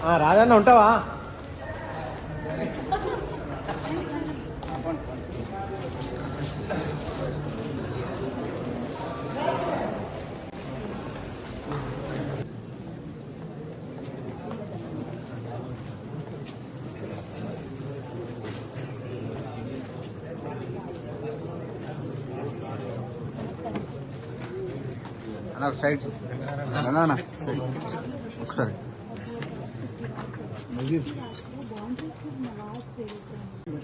రాజన్న ఉంటావా? సైడ్ ఒకసారి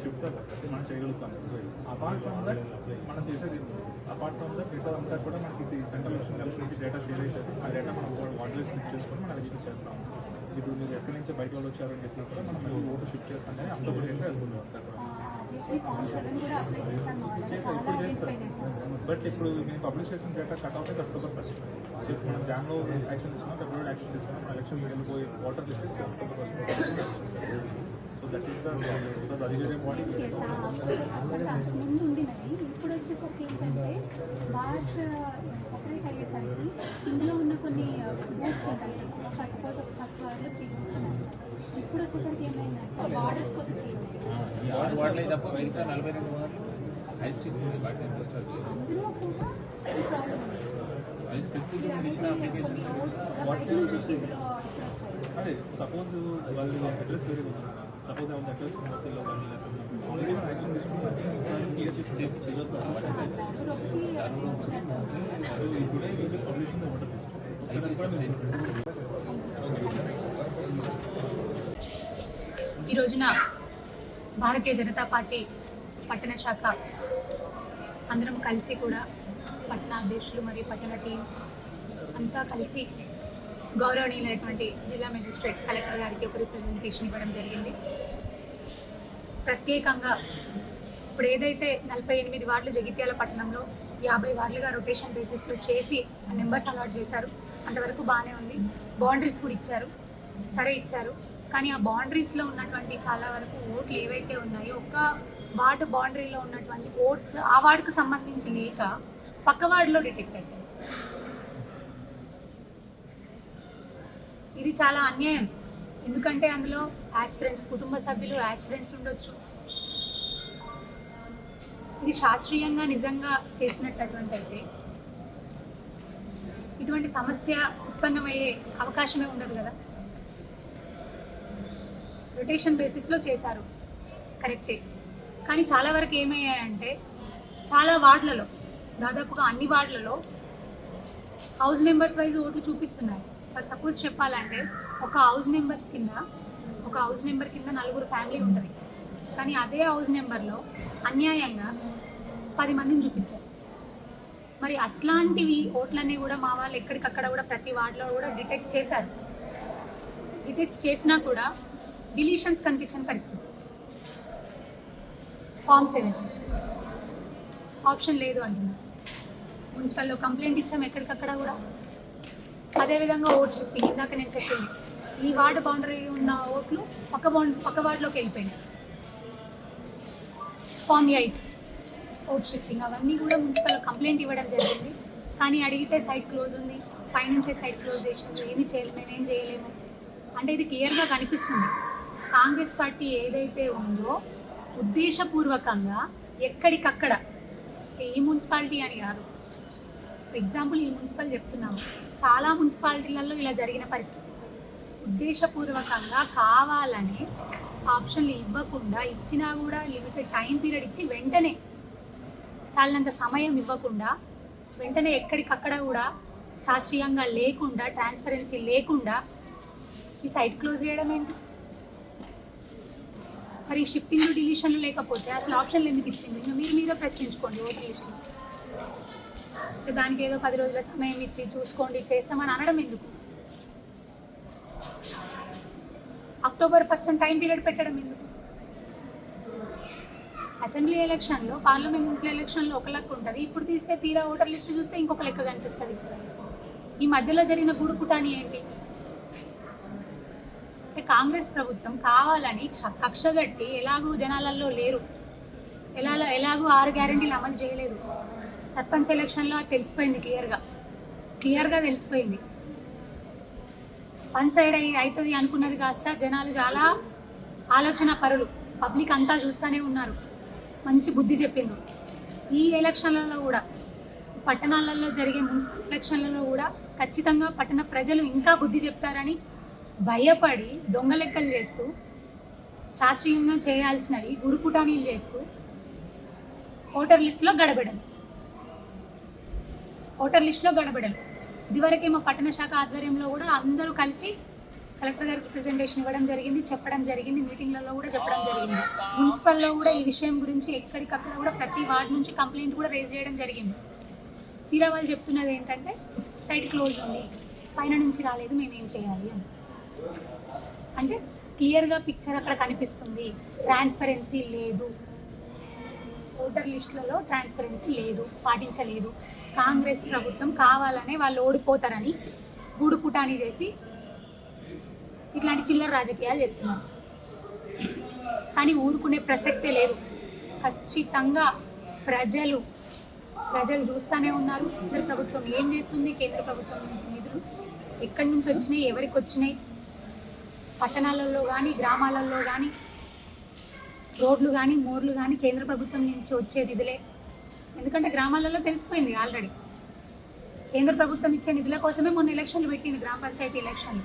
షిఫ్ట్ మనం చేయగలుగుతాం. అపార్ట్ ఫ్రమ్ దట్ మనం చేసేది డేటా అంతా కూడా మనకి సెంట్రల్ ఎలక్షన్ కమిషన్ నుంచి డేటా షేర్ అవుతుంది. ఆ డేటా మనం వాటిలో స్ప్లిట్ చేసుకొని మనం ఎలక్షన్స్ చేస్తాము. ఇప్పుడు మీరు ఎక్కడి నుంచి బయట వాళ్ళు వచ్చారని చెప్పినా కూడా మనం ఓటు షిఫ్ట్ చేస్తాం. కానీ అక్టోబర్ 8 వెళ్తున్నాం ఇప్పుడు చేస్తాం. బట్ ఇప్పుడు మేము పబ్లిష్ చేసిన డేటా కట్ ఆఫ్ అయితే అక్టోబర్ 1. సో ఇప్పుడు మనం జాన్లో యాక్షన్ తీసుకున్నాం, ఫిబ్రవరి యాక్షన్ తీసుకున్నాం. మన ఎలక్షన్స్ వెళ్ళిపోయి voter list October 1. So that is the because అది వేరే బాడీ ముందు ఉండినది. ఇప్పుడు వచ్చేసరికి ఏంటంటే బార్డ్స్ సపరేట్ అయ్యేసరికి ఇందులో ఉన్న కొన్ని బూత్స్ ఉంటాయి. సపోజ్ ఫస్ట్ వార్డులో 3 బూత్స్ ఉన్నాయి. ఇప్పుడు వచ్చేసరికి ఏమైందంటే బార్డర్స్ వచ్చి అందులో కూడా ఈ ప్రాబ్లమ్ అదే సపోజ్ వాళ్ళు అడ్రస్ వేరే సపోజ్ వాళ్ళ అడ్రస్ మొత్తంలో కానీ ఆల్రెడీ మనం యాక్షన్ తీసుకుంటాం. ఇప్పుడే పబ్లిషింగ్ ఓటర్ లిస్ట్ ఈ రోజున భారతీయ జనతా పార్టీ పట్టణ శాఖ అందరం కలిసి కూడా పట్టణ అధ్యక్షులు మరియు పట్టణ టీం అంతా కలిసి గౌరవనీయులైనటువంటి జిల్లా మెజిస్ట్రేట్ కలెక్టర్ గారికి ఒక రిప్రజెంటేషన్ ఇవ్వడం జరిగింది. ప్రత్యేకంగా ఇప్పుడు ఏదైతే 48 వార్డులు జగిత్యాల పట్టణంలో 50 వార్డులుగా రొటేషన్ బేసిస్లో చేసి నెంబర్స్ అలాట్ చేశారు. అంతవరకు బాగానే ఉంది. బౌండరీస్ కూడా ఇచ్చారు, సరే ఇచ్చారు. కానీ ఆ బౌండరీస్లో ఉన్నటువంటి చాలా వరకు ఓట్లు ఏవైతే ఉన్నాయో ఒక్క వార్డు బౌండరీలో ఉన్నటువంటి ఓట్స్ ఆ వార్డుకు సంబంధించి లేక పక్క వార్డులో డిటెక్ట్ అయిపోయింది. ఇది చాలా అన్యాయం. ఎందుకంటే అందులో యాస్పిరెంట్స్ కుటుంబ సభ్యులు యాస్పిరెంట్స్ ఉండొచ్చు. ఇది శాస్త్రీయంగా నిజంగా చేసినటువంటి అయితే ఇటువంటి సమస్య ఉత్పన్నమయ్యే అవకాశమే ఉండదు కదా. రొటేషన్ బేసిస్లో చేశారు, కరెక్టే. కానీ చాలా వరకు ఏమయ్యాయంటే చాలా వార్డులలో, దాదాపుగా అన్ని వార్డులలో హౌస్ నెంబర్స్ వైజ్ ఓట్లు చూపిస్తున్నాయి. ఫర్ సపోజ్ చెప్పాలంటే ఒక హౌస్ నెంబర్ కింద 4 ఫ్యామిలీ ఉంటుంది. కానీ అదే హౌస్ నెంబర్లో అన్యాయంగా 10 మందిని చూపించారు. మరి అట్లాంటివి ఓట్లన్నీ కూడా మా వాళ్ళు ఎక్కడికక్కడ కూడా ప్రతి వార్డులో కూడా డిటెక్ట్ చేశారు. డిటెక్ట్ చేసినా కూడా డిలీషన్స్ కనిపించని పరిస్థితి. ఫామ్ 7 ఆప్షన్ లేదు అంటున్నారు. మున్సిపల్లో కంప్లైంట్ ఇచ్చాము ఎక్కడికక్కడ కూడా. అదేవిధంగా ఓట్ షిఫ్టింగ్, ఇందాక నేను చెప్పింది ఈ వార్డు బౌండరీ ఉన్న ఓట్లు పక్క వార్డులోకి వెళ్ళిపోయినాయి. ఫామ్ 8 ఓట్ షిఫ్టింగ్, అవన్నీ కూడా మున్సిపల్లో కంప్లైంట్ ఇవ్వడం జరిగింది. కానీ అడిగితే సైట్ క్లోజ్ ఉంది, పైనుంచే సైట్ క్లోజ్ చేసాము, ఏమీ చేయలేము, మేమేం చేయలేము అంటే ఇది క్లియర్గా కనిపిస్తుంది. కాంగ్రెస్ పార్టీ ఏదైతే ఉందో ఉద్దేశపూర్వకంగా ఎక్కడికక్కడ, ఈ మున్సిపాలిటీ అని కాదు, ఎగ్జాంపుల్ ఈ మున్సిపల్ చెప్తున్నాము, చాలా మున్సిపాలిటీలలో ఇలా జరిగిన పరిస్థితి. ఉద్దేశపూర్వకంగా కావాలని ఆప్షన్లు ఇవ్వకుండా, ఇచ్చినా కూడా లిమిటెడ్ టైం పీరియడ్ ఇచ్చి వెంటనే చాలినంత సమయం ఇవ్వకుండా వెంటనే ఎక్కడికక్కడ కూడా శాస్త్రీయంగా లేకుండా, ట్రాన్స్పరెన్సీ లేకుండా ఈ సైట్ క్లోజ్ చేయడం ఏంటి? మరి షిఫ్టింగ్ డిలీషన్లు లేకపోతే అసలు ఆప్షన్లు ఎందుకు ఇచ్చింది? ఇంకా మీరే ప్రచురించుకోండి ఓటర్ లిస్టులో. దానికి ఏదో 10 రోజుల సమయం ఇచ్చి చూసుకోండి చేస్తామని అనడం ఎందుకు? అక్టోబర్ 1 టైం పీరియడ్ పెట్టడం ఎందుకు? అసెంబ్లీ ఎలక్షన్లో, పార్లమెంట్ ఎలక్షన్లో ఒక లెక్క ఉంటుంది. ఇప్పుడు తీస్తే తీరా ఓటర్ లిస్టు చూస్తే ఇంకొక లెక్క కనిపిస్తుంది. ఈ మధ్యలో జరిగిన గూడుపుటాని ఏంటి అంటే కాంగ్రెస్ ప్రభుత్వం కావాలని కక్షగట్టి ఎలాగూ జనాలలో లేరు, ఎలాగూ 6 గ్యారెంటీలు అమలు చేయలేదు. సర్పంచ్ ఎలక్షన్లో అది తెలిసిపోయింది, క్లియర్గా తెలిసిపోయింది. వన్ సైడ్ అవుతుంది అనుకున్నది కాస్త జనాలు చాలా ఆలోచన పరులు, పబ్లిక్ అంతా చూస్తూనే ఉన్నారు, మంచి బుద్ధి చెప్పిండ్రు. ఈ ఎలక్షన్లలో కూడా, పట్టణాలలో జరిగే మున్సిపల్ ఎలక్షన్లలో కూడా ఖచ్చితంగా పట్టణ ప్రజలు ఇంకా బుద్ధి చెప్తారని భయపడి దొంగ లెక్కలు చేస్తూ, శాస్త్రీయంగా చేయాల్సినవి గుడుపుటానీలు చేస్తూ ఓటర్ లిస్టులో గడబడలు. ఇదివరకేమో పట్టణ శాఖ ఆధ్వర్యంలో కూడా అందరూ కలిసి కలెక్టర్ గారికి రిప్రజెంటేషన్ ఇవ్వడం జరిగింది, చెప్పడం జరిగింది, మీటింగ్లలో కూడా చెప్పడం జరిగింది. మున్సిపల్లో కూడా ఈ విషయం గురించి ఎక్కడికక్కడ కూడా ప్రతి వార్డు నుంచి కంప్లైంట్ కూడా రేజ్ చేయడం జరిగింది. తీరా వాళ్ళు చెప్తున్నది ఏంటంటే సైట్ క్లోజ్ ఉంది, పైన నుంచి రాలేదు, మేమేం చేయాలి అని. అంటే క్లియర్గా పిక్చర్ అక్కడ కనిపిస్తుంది, ట్రాన్స్పరెన్సీ లేదు, ఓటర్ లిస్టులలో ట్రాన్స్పరెన్సీ లేదు, పాటించలేదు. కాంగ్రెస్ ప్రభుత్వం కావాలనే వాళ్ళు ఓడిపోతారని గూడు పుటాని చేసి ఇట్లాంటి చిల్లర రాజకీయాలు చేస్తున్నారు. కానీ ఊరుకునే ప్రసక్తే లేదు. ఖచ్చితంగా ప్రజలు చూస్తూనే ఉన్నారు కేంద్ర ప్రభుత్వం ఏం చేస్తుంది, కేంద్ర ప్రభుత్వం నిధులు ఎక్కడి నుంచి వచ్చినాయి, ఎవరికి వచ్చినాయి, పట్టణాలలో కానీ గ్రామాలలో కానీ రోడ్లు కానీ మోర్లు కానీ కేంద్ర ప్రభుత్వం నుంచి వచ్చే నిధులే. ఎందుకంటే గ్రామాలలో తెలిసిపోయింది ఆల్రెడీ, కేంద్ర ప్రభుత్వం ఇచ్చే నిధుల కోసమే మొన్న ఎలక్షన్లు పెట్టింది, గ్రామ పంచాయతీ ఎలక్షన్లు.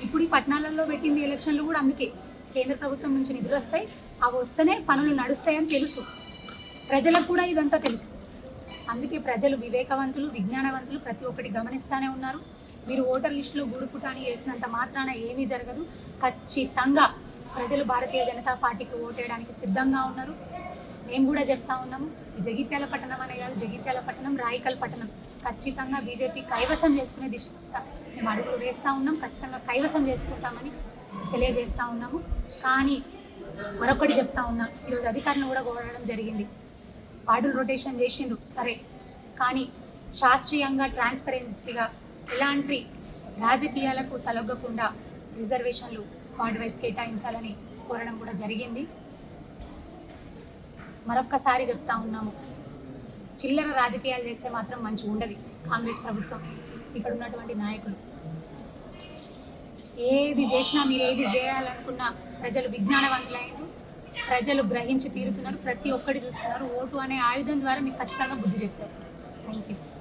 ఇప్పుడు ఈ పట్టణాలలో పెట్టింది ఎలక్షన్లు కూడా అందుకే, కేంద్ర ప్రభుత్వం నుంచి నిధులు వస్తాయి, అవి వస్తేనే పనులు నడుస్తాయని తెలుసు, ప్రజలకు కూడా ఇదంతా తెలుసు. అందుకే ప్రజలు వివేకవంతులు, విజ్ఞానవంతులు, ప్రతి ఒక్కటి గమనిస్తూనే ఉన్నారు. మీరు ఓటర్ లిస్టులో గూడుపుటాని చేసినంత మాత్రాన ఏమీ జరగదు. ఖచ్చితంగా ప్రజలు భారతీయ జనతా పార్టీకి ఓటేయడానికి సిద్ధంగా ఉన్నారు. మేము కూడా చెప్తా ఉన్నాము, ఈ జగిత్యాల పట్టణం అనే కాదు, జగిత్యాల పట్టణం, రాయికల్ పట్టణం ఖచ్చితంగా బీజేపీ కైవసం చేసుకునే దిశగా మేము అడుగులు వేస్తూ ఉన్నాం. ఖచ్చితంగా కైవసం చేసుకుంటామని తెలియజేస్తూ ఉన్నాము. కానీ మరొకటి చెప్తా ఉన్నాం, ఈరోజు అధికారులను కూడా కోరడం జరిగింది. వార్డులు రొటేషన్ చేసిండ్రు సరే, కానీ శాస్త్రీయంగా ట్రాన్స్పరెన్సీగా ఎలాంటి రాజకీయాలకు తలొగ్గకుండా రిజర్వేషన్లు వార్డు వైజ్ కేటాయించాలని కోరడం కూడా జరిగింది. మరొక్కసారి చెప్తా ఉన్నాము, చిల్లర రాజకీయాలు చేస్తే మాత్రం మంచిగా ఉండదు కాంగ్రెస్ ప్రభుత్వం, ఇక్కడ ఉన్నటువంటి నాయకులు. ఏది చేసినా, మీరు ఏది చేయాలనుకున్నా ప్రజలు విజ్ఞానవంతులైన ప్రజలు గ్రహించి తీరుతున్నారు, ప్రతి ఒక్కటి చూస్తున్నారు. ఓటు అనే ఆయుధం ద్వారా మీకు ఖచ్చితంగా బుద్ధి చెప్తారు. Thank you.